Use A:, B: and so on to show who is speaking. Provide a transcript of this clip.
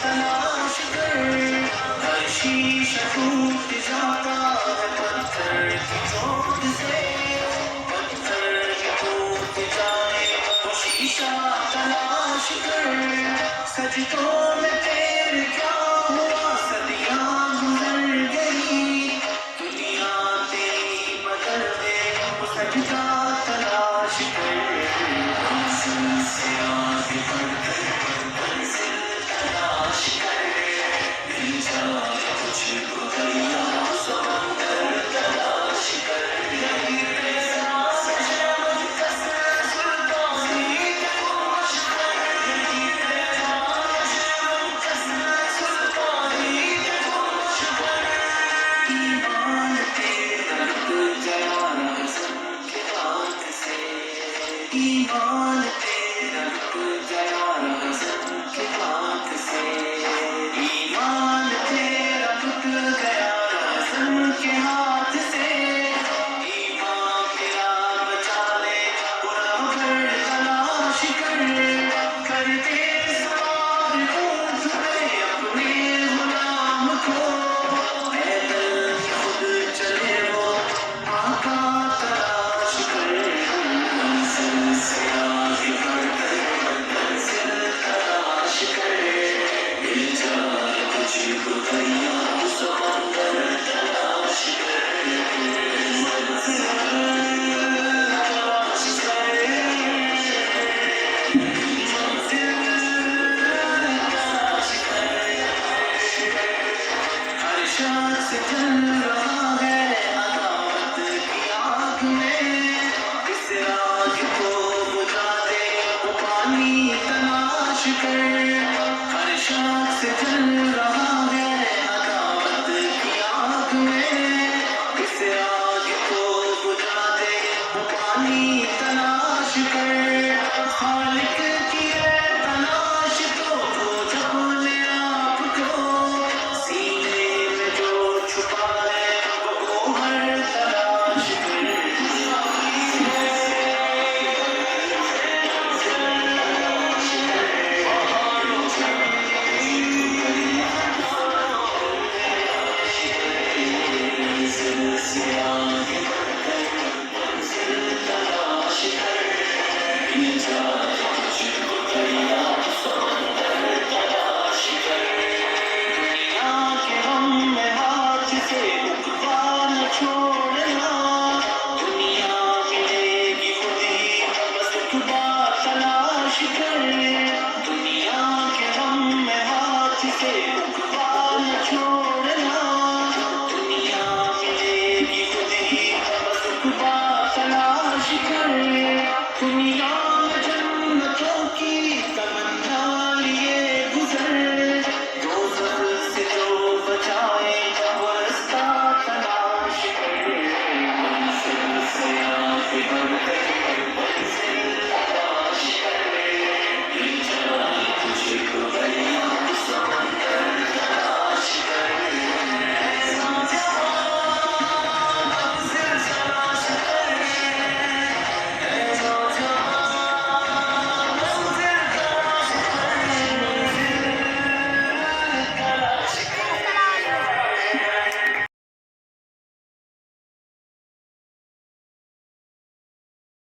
A: तलाश कर, हर शीशा टूट जाता है पत्थर की चोट से, पत्थर भी टूट जाए तो शीशा तलाश कर। सजदों में तेरे क्या हुआ, सदियां गुजर गई, दुनिया तेरी बदल दे, वो सजदा तलाश कर। मंजिल से आगे बढ़कर मंजिल तलाश कर, मिल जाए तुझको दरिया समंदर तलाश कर। यही तेरा सजन कसर सुल्तानी के होश कर, यही तेरा सजन कसर सुल्तानी के होश कर। ईमान तेरा रुक गया रज़म के हाथ से, ईमान तेरा रुक गया